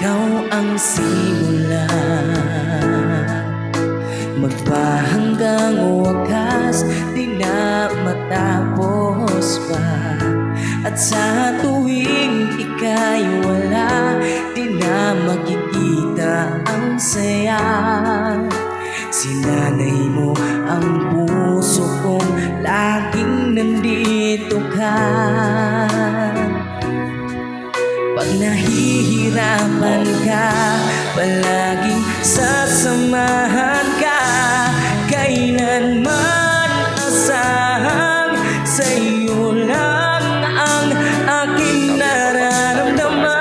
ikaw ang simula, magpahanggang wakas, di na matapos pa. At sa tuwing ika'y wala, di na makikita ang saya. Sinanay mo ang puso kong laging nandito ka. Pag nahihirapan ka, palaging sasamahan ka. Kailanman asahang sa'yo lang ang aking nararamdaman.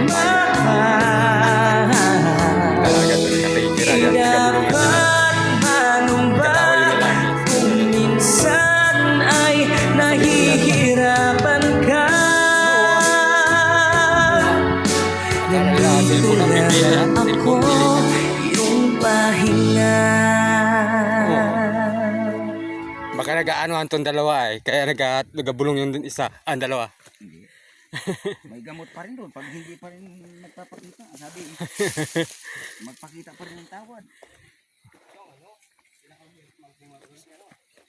Mahal, di dapat manumbat kung minsan ay nahihirapan ka. Nandito na ako, yung pahinga. Baka nag-aano antong dalawa kaya nagabulong yung isa, ang dalawa. Hindi. May gamot pa rin doon pag hindi pa rin nagpapakita. Sabi, magpakita pa rin ng tawad.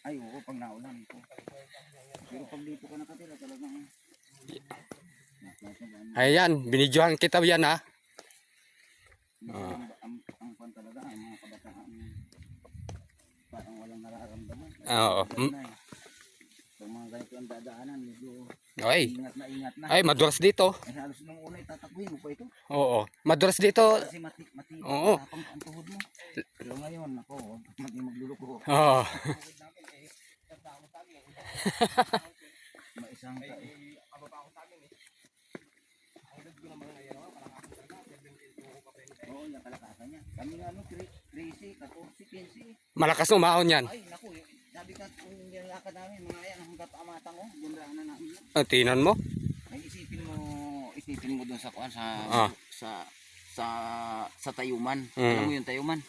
Ay, oo, pag naulan ko. Pero pag dito ka nakatira talagang... Ayan, binidyohan kita yan ha. Ang pan talaga, ang mga kabataan parang walang nararamdaman. Oo. Pag mga ganito ang dadaanan, medyo Ay. ingat na. Ay, madulas dito. Ay, halos nung una itatakbuhin mo pa ito. Oo. Madulas dito. Kasi matibay Oo. ang tuhod mo. Pero ngayon, ako, magluluko. Oo. May isang oo, yung kalakasan niya. Kami nga 13, 14, 15. Malakas umahon yan. Ay, naku, sabi ka kung nilalakad namin, mga yan, hanggat amatang ko, gundaan na namin yan. Tinan mo. Ay, isipin mo dun sa kuan sa Tayuman. Alam mo yung Tayuman?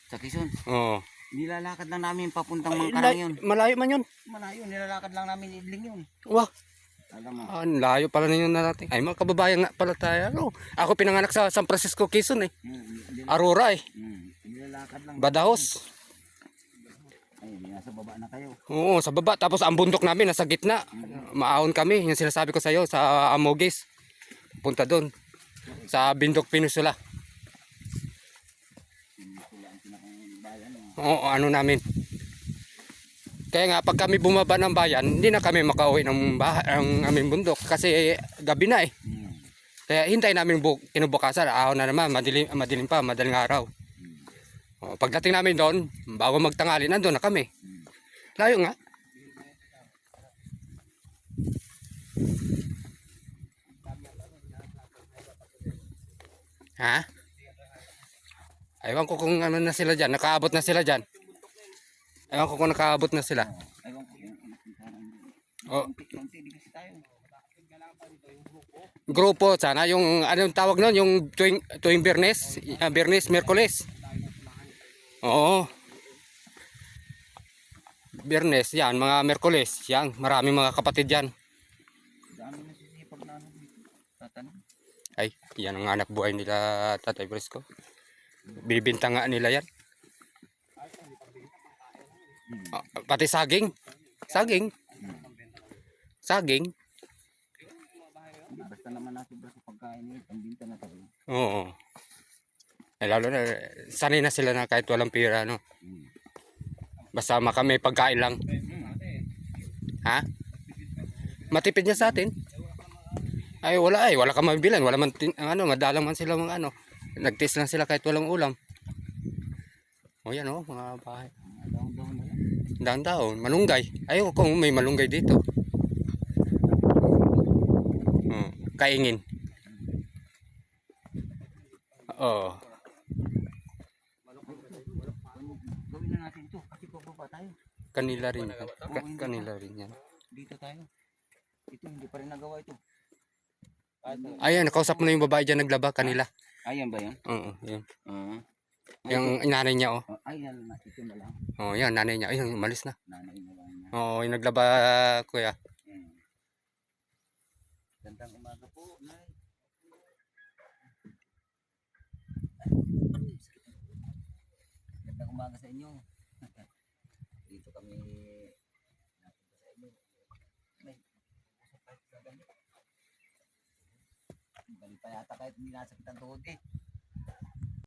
Sa Quezon. Oo. Nilalakad lang namin papuntang Mangkarang yun. Malayo man yun. Malayo, nilalakad lang namin Idling yun. Wah. Alam mo. Ang layo pala ninyo narating. Ay, mga kababayan nga pala tayo. Ano? Ako pinanganak sa San Francisco, Quezon Aurora Nilalakad lang. Badahos. Ay, nasa baba na kayo. Oo, sa baba. Tapos ang bundok namin nasa gitna. Maahon kami. Yung sinasabi ko sa iyo sa Amogis. Punta doon. Sa Bindok Peninsula. Oo, ano namin. Kaya nga pag kami bumaba ng bayan, hindi na kami makauwi ng ang aming bundok kasi gabi na Kaya hintay namin kinubukasan, ahon na naman, madilim pa, madaling araw. Pagdating namin doon, bago magtangali, nandun na kami. Layo nga. Ha? Ewan ko kung ano na sila dyan, nakaabot na sila dyan. Ewan ko kung nakaabot na sila. Ewan ko yung Oh, konti, di kasi tayo. grupo sana yung anong tawag noon, yung tuwing Biyernes, Biyernes, Miyerkules. Oo. Biyernes yan, mga Miyerkules, yan, maraming mga kapatid yan. Dami na sisipag na ano dito. Tatanong. Ay, yan ang anak buhay nila Tatay Fresco. Bibinta nga nila yan. Pati saging. Saging. Basta naman natin sa pagkain nito, pambinta na tayo. Oo. Lalo na, sanay na sila na kahit walang pira, no? Basta kami pagkain lang. Ha? Matipid niya sa atin. Ay, wala ka mabibilan. Wala man, madalang man sila mga ano. Nag-test lang sila kahit walang ulam. O yan mga bahay. Daon-daon na yan. Daon-daon, malunggay. Ayaw kung may malunggay dito. Kaingin. Oo. Gawin na natin ito kasi pababa tayo. Kanila rin. Kanila rin yan. Dito tayo. Ito, hindi pa rin nagawa ito. Ayan, nakausap mo na yung babae dyan naglaba kanila. Ayan ba yan? Oo, yun. Yung Yung nanay niya, ay, yan na. Ito na lang. Oh, yan, nanay niya. Ayun, umalis na. Nanay na lang niya. Oo, yung naglaba, kuya. Gandang umaga po, Nay. umaga sa inyo. Dito kami napunta sa inyo. May usap tayo sa gabi. Bali pa yata kahit hindi nasakit ang tuhod eh.